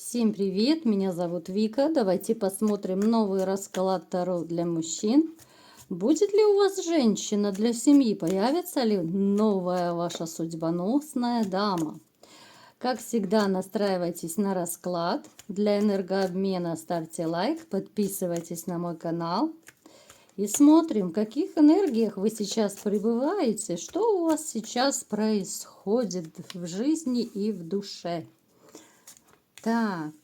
Всем привет, меня зовут Вика. Давайте посмотрим новый расклад Таро для мужчин. Будет ли у вас женщина для семьи? Появится ли новая ваша судьбоносная дама? Как всегда, настраивайтесь на расклад. Для энергообмена ставьте лайк, подписывайтесь на мой канал. И смотрим, в каких энергиях вы сейчас пребываете, что у вас сейчас происходит в жизни и в душе. Так.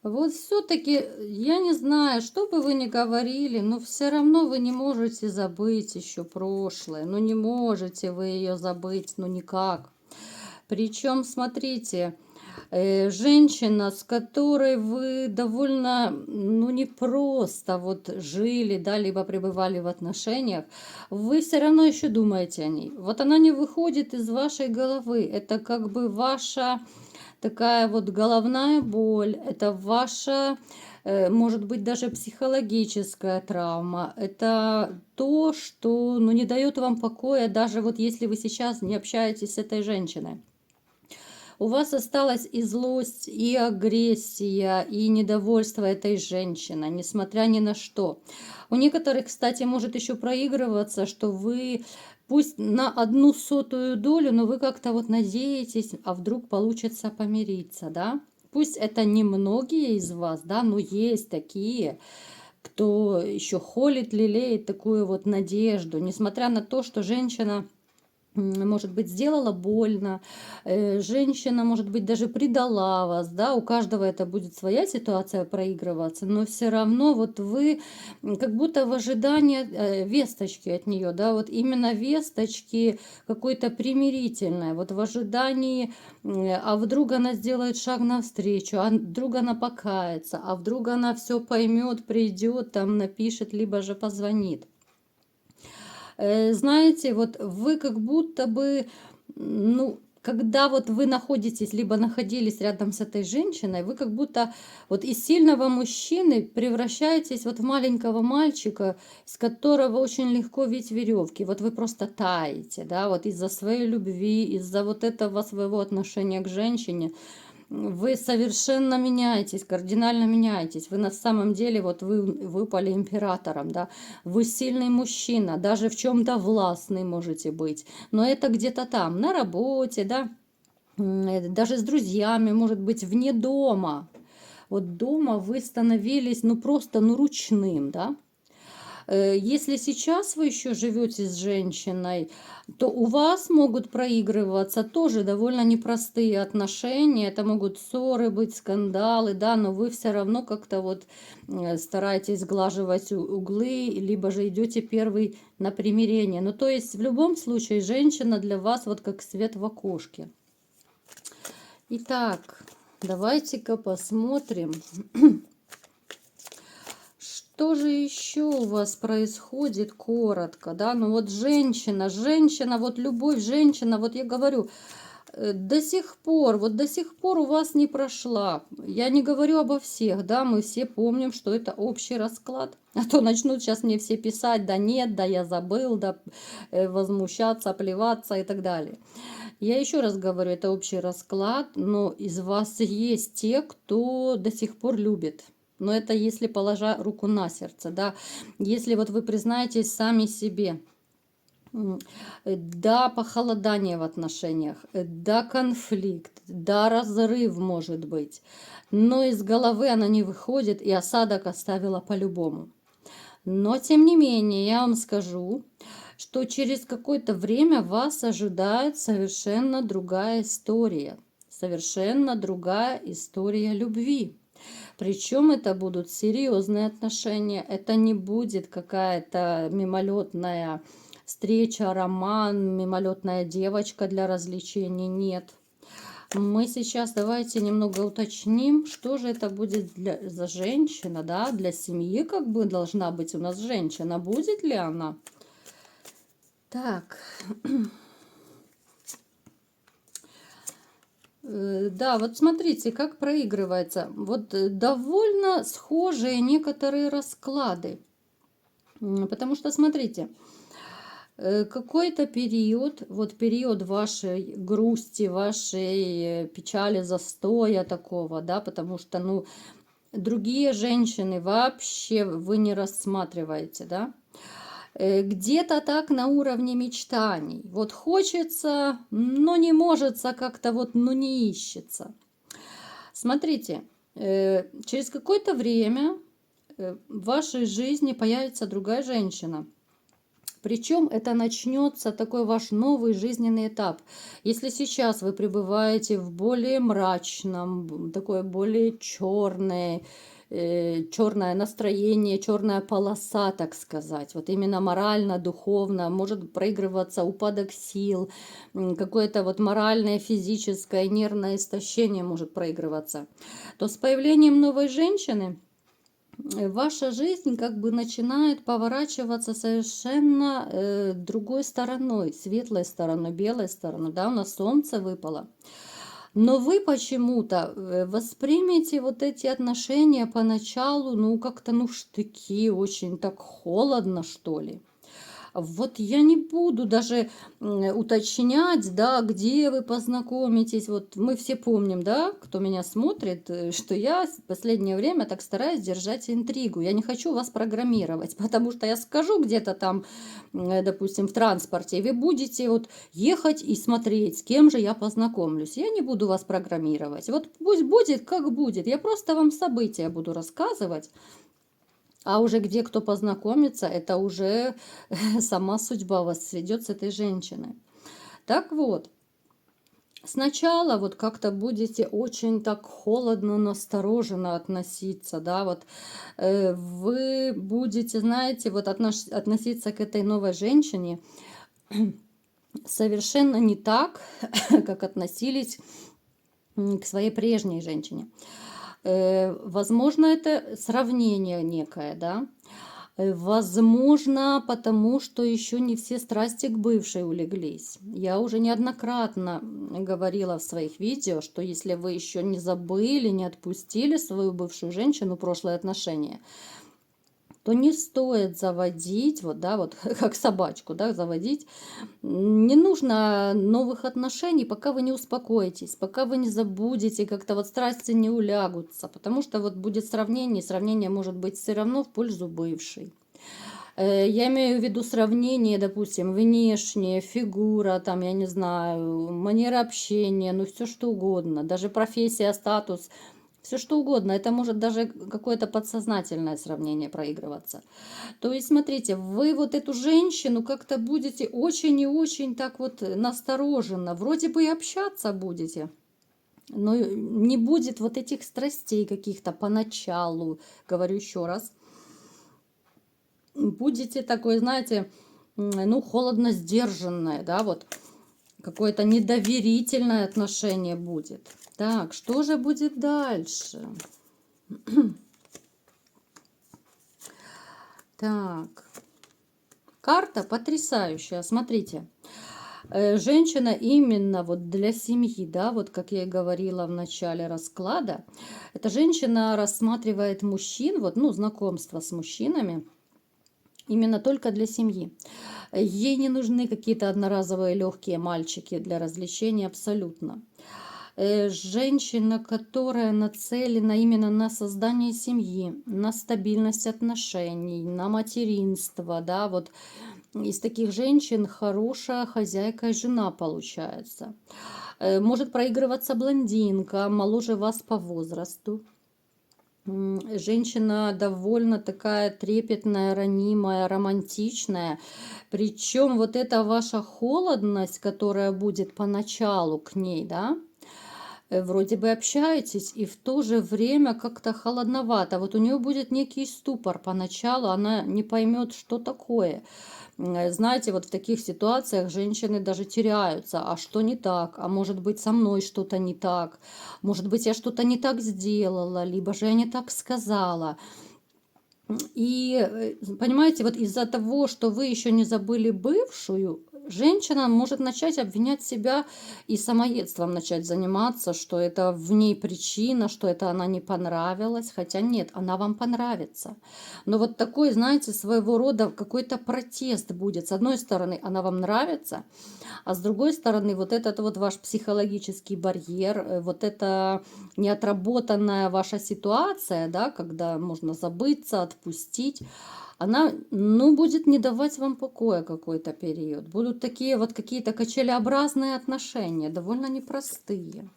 Вот все-таки, я не знаю, что бы вы ни говорили, но все равно вы не можете забыть еще прошлое. Ну не можете вы ее забыть, ну никак. Причем, смотрите, женщина, с которой вы довольно, ну не просто вот жили, да, либо пребывали в отношениях, вы все равно еще думаете о ней. Вот она не выходит из вашей головы. Это как бы ваша такая вот головная боль, это ваша, может быть, даже психологическая травма. Это то, что, ну, не дает вам покоя, даже вот если вы сейчас не общаетесь с этой женщиной. У вас осталась и злость, и агрессия, и недовольство этой женщиной, несмотря ни на что. У некоторых, кстати, может еще проигрываться, что вы пусть на 1/100 долю, но вы как-то вот надеетесь, а вдруг получится помириться, да? Пусть это не многие из вас, да, но есть такие, кто еще холит, лелеет такую вот надежду, несмотря на то, что женщина может быть, сделала больно, женщина, может быть, даже предала вас, да, у каждого это будет своя ситуация проигрываться, но все равно вот вы как будто в ожидании весточки от нее, да, вот именно весточки какой-то примирительной, вот в ожидании, а вдруг она сделает шаг навстречу, а вдруг она покается, а вдруг она все поймет, придет, там напишет, либо же позвонит. Знаете, вот вы как будто бы, ну, когда вот вы находитесь, либо находились рядом с этой женщиной, вы как будто вот из сильного мужчины превращаетесь вот в маленького мальчика, с которого очень легко ведь веревки. Вот вы просто таете, да, вот из-за своей любви, из-за вот этого своего отношения к женщине. Вы совершенно меняетесь, кардинально меняетесь. Вы на самом деле, вот вы выпали императором, да. Вы сильный мужчина, даже в чем-то властный можете быть. Но это где-то там, на работе, да, даже с друзьями, может быть, вне дома. Вот дома вы становились, ну, просто, ну, ручным, да. Если сейчас вы еще живете с женщиной, то у вас могут проигрываться тоже довольно непростые отношения. Это могут ссоры быть, скандалы, да, но вы все равно как-то вот стараетесь сглаживать углы, либо же идете первый на примирение. Ну, то есть в любом случае женщина для вас вот как свет в окошке. Итак, давайте-ка посмотрим. Что же еще у вас происходит коротко, да? Ну вот женщина, вот любовь женщина, вот я говорю, до сих пор, вот до сих пор у вас не прошла. Я не говорю обо всех, да, мы все помним, что это общий расклад. А то начнут сейчас мне все писать, да нет, да я забыл, да возмущаться, плеваться и так далее. Я еще раз говорю, это общий расклад, но из вас есть те, кто до сих пор любит. Но это если положа руку на сердце, да, если вот вы признаетесь сами себе, да, похолодание в отношениях, да, конфликт, да, разрыв может быть, но из головы она не выходит и осадок оставила по-любому. Но, тем не менее, я вам скажу, что через какое-то время вас ожидает совершенно другая история. Совершенно другая история любви. Причем это будут серьезные отношения. Это не будет какая-то мимолетная встреча, роман, мимолетная девочка для развлечений. Нет. Мы сейчас давайте немного уточним, что же это будет за женщина, да, для семьи как бы должна быть у нас женщина, будет ли она? Так, да, вот смотрите, как проигрывается. Вот довольно схожие некоторые расклады, потому что, смотрите, какой-то период, вот период вашей грусти, вашей печали, застоя такого, да, потому что, ну, другие женщины вообще вы не рассматриваете, да, где-то так на уровне мечтаний. Вот хочется, но не может, как-то вот, ну не ищется. Смотрите, через какое-то время в вашей жизни появится другая женщина. Причем это начнется такой ваш новый жизненный этап. Если сейчас вы пребываете в более мрачном, такое более черное, черное настроение, черная полоса, так сказать, вот именно морально, духовно, может проигрываться упадок сил, какое-то вот моральное, физическое, нервное истощение может проигрываться, то с появлением новой женщины ваша жизнь как бы начинает поворачиваться совершенно другой стороной, светлой стороной, белой стороной, да, у нас солнце выпало. Но вы почему-то воспримете вот эти отношения поначалу, ну, как-то, ну, в штыки, очень так холодно, что ли. Вот я не буду даже уточнять, да, где вы познакомитесь. Вот мы все помним, да, кто меня смотрит, что я в последнее время так стараюсь держать интригу. Я не хочу вас программировать, потому что я скажу где-то там, допустим, в транспорте, и вы будете вот ехать и смотреть, с кем же я познакомлюсь. Я не буду вас программировать. Вот пусть будет, как будет. Я просто вам события буду рассказывать. А уже где кто познакомится, это уже сама судьба вас сведет с этой женщиной. Так вот, сначала вот как-то будете очень так холодно, настороженно относиться, да, вот вы будете, знаете, вот относиться к этой новой женщине совершенно не так, как относились к своей прежней женщине. Возможно, это сравнение некое, да. Возможно, потому что еще не все страсти к бывшей улеглись. Я уже неоднократно говорила в своих видео, что если вы еще не забыли, не отпустили свою бывшую женщину, прошлые отношения, то не стоит заводить, вот, да, вот как собачку, да, заводить. Не нужно новых отношений, пока вы не успокоитесь, пока вы не забудете, как-то вот страсти не улягутся, потому что вот будет сравнение, и сравнение может быть все равно в пользу бывшей. Я имею в виду сравнение, допустим, внешняя фигура, там, я не знаю, манера общения, ну все что угодно, даже профессия, статус, все что угодно. Это может даже какое-то подсознательное сравнение проигрываться. То есть, смотрите, вы вот эту женщину как-то будете очень и очень так вот настороженно, вроде бы и общаться будете, но не будет вот этих страстей каких-то поначалу, говорю еще раз. Будете такой, знаете, ну, холодно сдержанное, да, вот какое-то недоверительное отношение будет. Так, что же будет дальше? Так, карта потрясающая, смотрите. Женщина именно вот для семьи, да, вот как я и говорила в начале расклада, эта женщина рассматривает мужчин, вот, ну, знакомство с мужчинами, именно только для семьи. Ей не нужны какие-то одноразовые легкие мальчики для развлечения абсолютно. Женщина, которая нацелена именно на создание семьи, на стабильность отношений, на материнство, да, вот из таких женщин хорошая хозяйка и жена получается. Может проигрываться блондинка, моложе вас по возрасту. Женщина довольно такая трепетная, ранимая, романтичная. Причем вот эта ваша холодность, которая будет поначалу к ней, да, вроде бы общаетесь, и в то же время как-то холодновато. Вот у нее будет некий ступор поначалу, она не поймет, что такое. Знаете, вот в таких ситуациях женщины даже теряются. А что не так? А может быть, со мной что-то не так? Может быть, я что-то не так сделала, либо же я не так сказала. И, понимаете, вот из-за того, что вы еще не забыли бывшую, женщина может начать обвинять себя и самоедством начать заниматься, что это в ней причина, что это она не понравилась, хотя нет, она вам понравится. Но вот такой, знаете, своего рода какой-то протест будет. С одной стороны, она вам нравится, а с другой стороны, вот этот вот ваш психологический барьер, вот эта неотработанная ваша ситуация, да, когда можно забыться, отпустить, она, ну, будет не давать вам покоя какой-то период. Будут такие вот какие-то качелеобразные отношения, довольно непростые.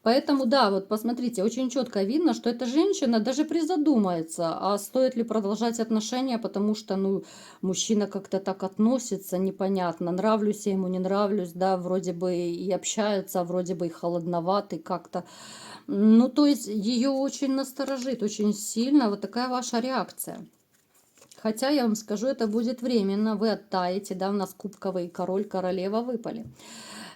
Поэтому, да, вот посмотрите, очень четко видно, что эта женщина даже призадумается, а стоит ли продолжать отношения, потому что, ну, мужчина как-то так относится, непонятно, нравлюсь я ему, не нравлюсь, да, вроде бы и общаются, а вроде бы и холодноватый как-то. Ну, то есть ее очень насторожит, очень сильно вот такая ваша реакция. Хотя, я вам скажу, это будет временно, вы оттаете, да, у нас кубковый король, королева выпали.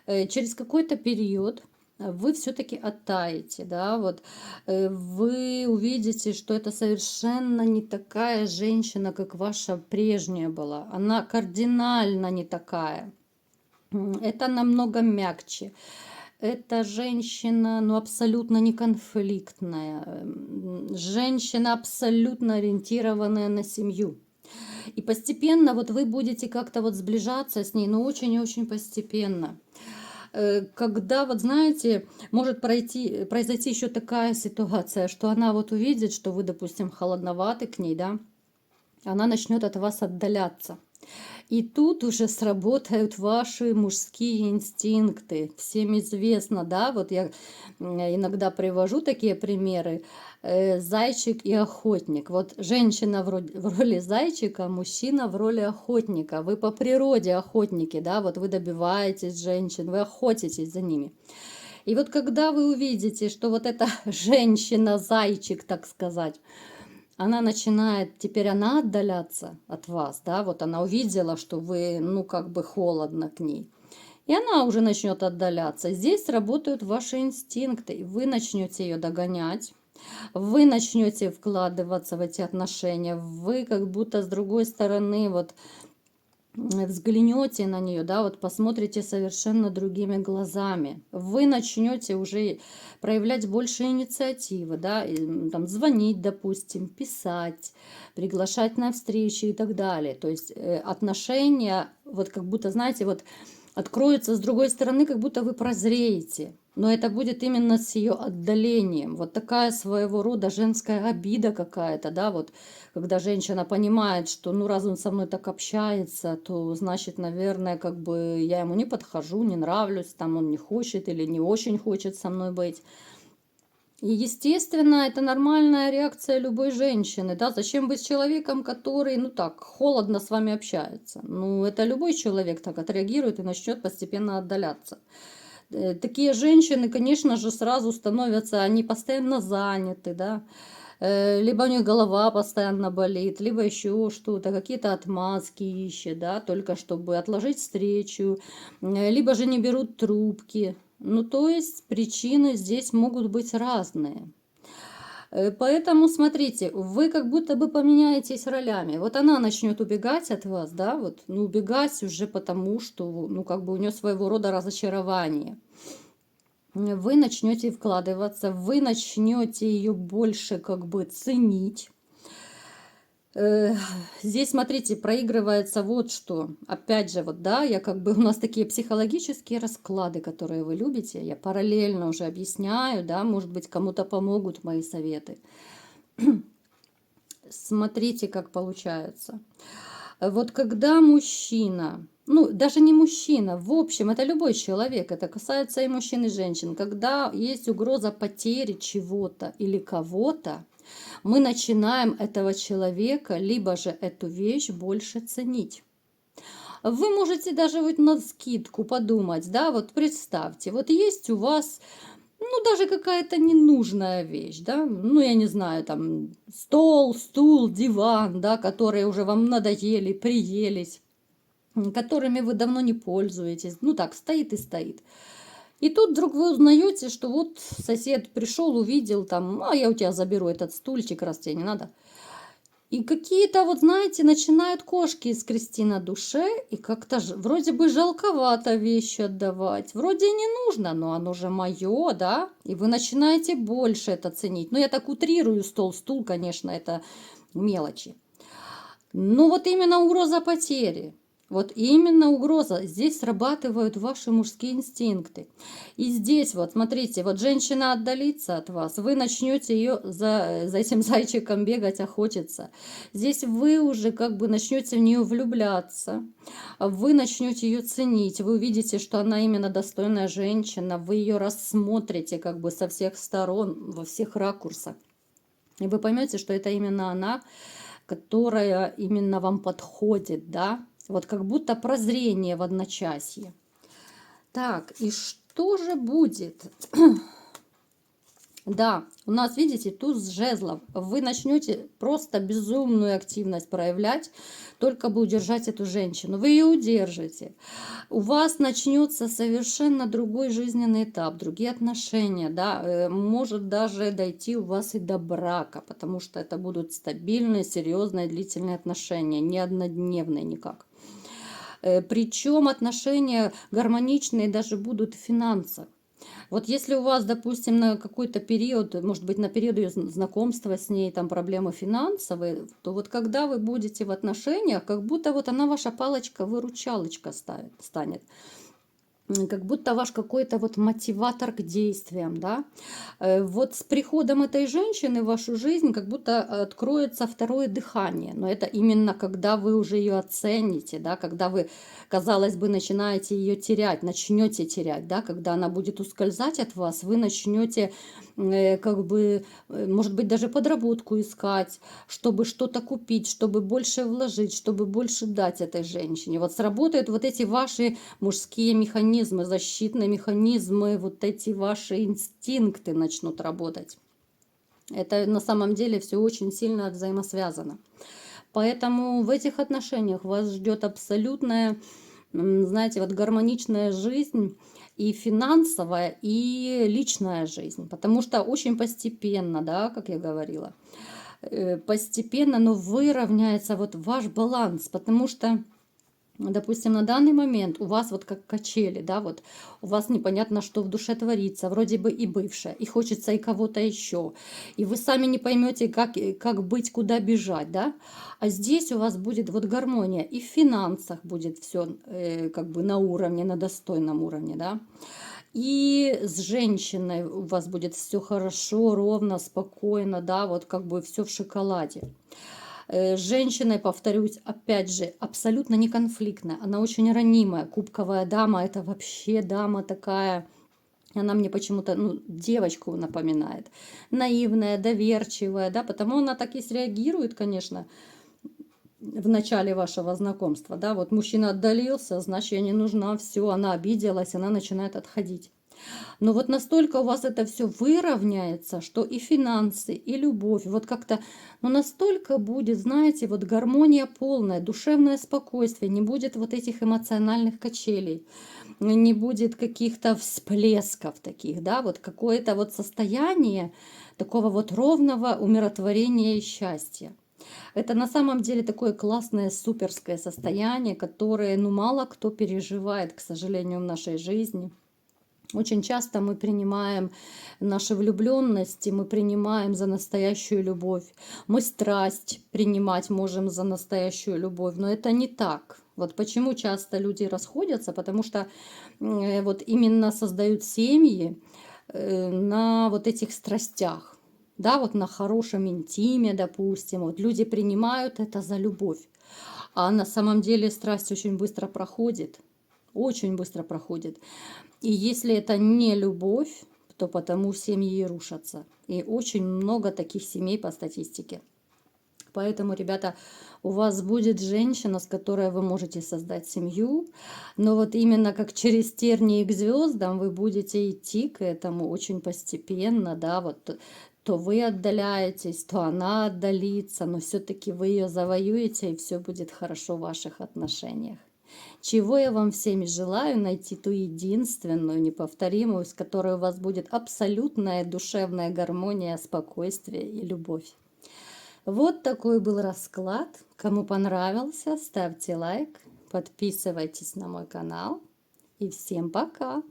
Через какой-то период вы все-таки оттаете, да, вот вы увидите, что это совершенно не такая женщина, как ваша прежняя была. Она кардинально не такая. Это намного мягче. Эта женщина, ну, абсолютно не конфликтная. Женщина абсолютно ориентированная на семью. И постепенно вот вы будете как-то вот сближаться с ней, но очень и очень постепенно. Когда, вот знаете, может произойти еще такая ситуация, что она вот увидит, что вы, допустим, холодноваты к ней, да, она начнет от вас отдаляться. И тут уже сработают ваши мужские инстинкты. Всем известно, да, вот я иногда привожу такие примеры. Зайчик и охотник. Вот женщина в роли зайчика, мужчина в роли охотника. Вы по природе охотники, да, вот вы добиваетесь женщин, вы охотитесь за ними. И вот когда вы увидите, что вот эта женщина-зайчик, так сказать, она начинает, теперь она отдаляться от вас, да, вот она увидела, что вы, ну, как бы холодно к ней. И она уже начнет отдаляться. Здесь работают ваши инстинкты, и вы начнете ее догонять, вы начнете вкладываться в эти отношения, вы как будто с другой стороны вот взглянете на нее, да, вот посмотрите совершенно другими глазами. Вы начнете уже проявлять больше инициативы, да, и, там, звонить, допустим, писать, приглашать на встречи и так далее. То есть отношения, вот как будто, знаете, вот откроются с другой стороны, как будто вы прозреете. Но это будет именно с ее отдалением. Вот такая своего рода женская обида какая-то, да, вот когда женщина понимает, что ну раз он со мной так общается, то значит, наверное, как бы я ему не подхожу, не нравлюсь, там он не хочет или не очень хочет со мной быть. И, естественно, это нормальная реакция любой женщины, да, зачем быть с человеком, который, ну так, холодно с вами общается. Ну, это любой человек так отреагирует и начнет постепенно отдаляться. Такие женщины, конечно же, сразу становятся, они постоянно заняты, да, либо у них голова постоянно болит, либо еще что-то, какие-то отмазки ищет, да, только чтобы отложить встречу, либо же не берут трубки. Ну, то есть причины здесь могут быть разные. Поэтому, смотрите, вы как будто бы поменяетесь ролями. Вот она начнет убегать от вас, да, вот, ну, убегать уже потому, что, ну, как бы у нее своего рода разочарование. Вы начнете вкладываться, вы начнете ее больше как бы ценить. Здесь, смотрите, проигрывается вот что. Опять же, вот, да, я как бы, у нас такие психологические расклады, которые вы любите. Я параллельно уже объясняю, да, может быть, кому-то помогут мои советы. Смотрите, как получается. Вот когда мужчина, ну, даже не мужчина, в общем, это любой человек, это касается и мужчин, и женщин, когда есть угроза потери чего-то или кого-то, мы начинаем этого человека, либо же эту вещь больше ценить. Вы можете даже вот на скидку подумать, да, вот представьте, вот есть у вас, ну, даже какая-то ненужная вещь, да, ну, я не знаю, там, стол, стул, диван, да, которые уже вам надоели, приелись, которыми вы давно не пользуетесь, ну, так, стоит и стоит. И тут вдруг вы узнаете, что вот сосед пришел, увидел там, а я у тебя заберу этот стульчик, раз тебе не надо. И какие-то, вот знаете, начинают кошки скрести на душе, и как-то вроде бы жалковато вещи отдавать. Вроде не нужно, но оно же мое, да? И вы начинаете больше это ценить. Ну, я так утрирую стул, конечно, это мелочи. Ну, вот именно угроза потери. Вот именно угроза. Здесь срабатывают ваши мужские инстинкты. И здесь вот, смотрите, вот женщина отдалится от вас, вы начнете ее за этим зайчиком бегать, охотиться. Здесь вы уже как бы начнете в нее влюбляться, вы начнете ее ценить, вы увидите, что она именно достойная женщина, вы ее рассмотрите как бы со всех сторон, во всех ракурсах. И вы поймете, что это именно она, которая именно вам подходит, да? Вот как будто прозрение в одночасье. Так, и что же будет? Да, у нас, видите, туз жезлов. Вы начнете просто безумную активность проявлять, только бы удержать эту женщину. Вы ее удержите. У вас начнется совершенно другой жизненный этап, другие отношения, да, может даже дойти у вас и до брака, потому что это будут стабильные, серьезные, длительные отношения, не однодневные никак. Причем отношения гармоничные даже будут в финансах. Вот если у вас, допустим, на какой-то период, может быть, на период ее знакомства с ней, там проблемы финансовые, то вот когда вы будете в отношениях, как будто вот она ваша палочка-выручалочка станет. Как будто ваш какой-то вот мотиватор к действиям, да. Вот с приходом этой женщины в вашу жизнь как будто откроется второе дыхание. Но это именно когда вы уже ее оцените, да, когда вы, казалось бы, начинаете ее терять, начнете терять, да, когда она будет ускользать от вас, вы начнете как бы, может быть, даже подработку искать, чтобы что-то купить, чтобы больше вложить, чтобы больше дать этой женщине. Вот сработают вот эти ваши мужские механизмы, защитные механизмы, вот эти ваши инстинкты начнут работать. Это на самом деле все очень сильно взаимосвязано. Поэтому в этих отношениях вас ждет абсолютная, знаете, вот гармоничная жизнь, и финансовая, и личная жизнь. Потому что очень постепенно, да, как я говорила, постепенно, но выровняется вот ваш баланс. Потому что, допустим, на данный момент у вас вот как качели, да, вот у вас непонятно, что в душе творится, вроде бы и бывшее, и хочется и кого-то еще, и вы сами не поймете, как быть, куда бежать, да, а здесь у вас будет вот гармония, и в финансах будет все как бы на уровне, на достойном уровне, да, и с женщиной у вас будет все хорошо, ровно, спокойно, да, вот как бы все в шоколаде. С женщиной, повторюсь, опять же, абсолютно не конфликтная. Она очень ранимая. Кубковая дама – это вообще дама такая. Она мне почему-то, ну, девочку напоминает. Наивная, доверчивая, да, потому она так и среагирует, конечно, в начале вашего знакомства, да. Вот мужчина отдалился, значит, я не нужна, все, она обиделась, она начинает отходить. Но вот настолько у вас это все выровняется, что и финансы, и любовь, вот как-то, ну настолько будет, знаете, вот гармония полная, душевное спокойствие, не будет вот этих эмоциональных качелей, не будет каких-то всплесков таких, да, вот какое-то вот состояние такого вот ровного умиротворения и счастья. Это на самом деле такое классное, суперское состояние, которое, ну, мало кто переживает, к сожалению, в нашей жизни. Очень часто мы принимаем наши влюбленности, мы принимаем за настоящую любовь. Мы страсть принимать можем за настоящую любовь, но это не так. Вот почему часто люди расходятся, потому что вот именно создают семьи на вот этих страстях. Да, вот на хорошем интиме, допустим. Вот люди принимают это за любовь. А на самом деле страсть очень быстро проходит. Очень быстро проходит. И если это не любовь, то потому семьи рушатся. И очень много таких семей по статистике. Поэтому, ребята, у вас будет женщина, с которой вы можете создать семью, но вот именно как через тернии к звездам вы будете идти к этому очень постепенно, да, вот то вы отдаляетесь, то она отдалится, но все-таки вы ее завоюете, и все будет хорошо в ваших отношениях. Чего я вам всеми желаю, найти ту единственную, неповторимую, с которой у вас будет абсолютная душевная гармония, спокойствие и любовь. Вот такой был расклад. Кому понравился, ставьте лайк, подписывайтесь на мой канал. И всем пока!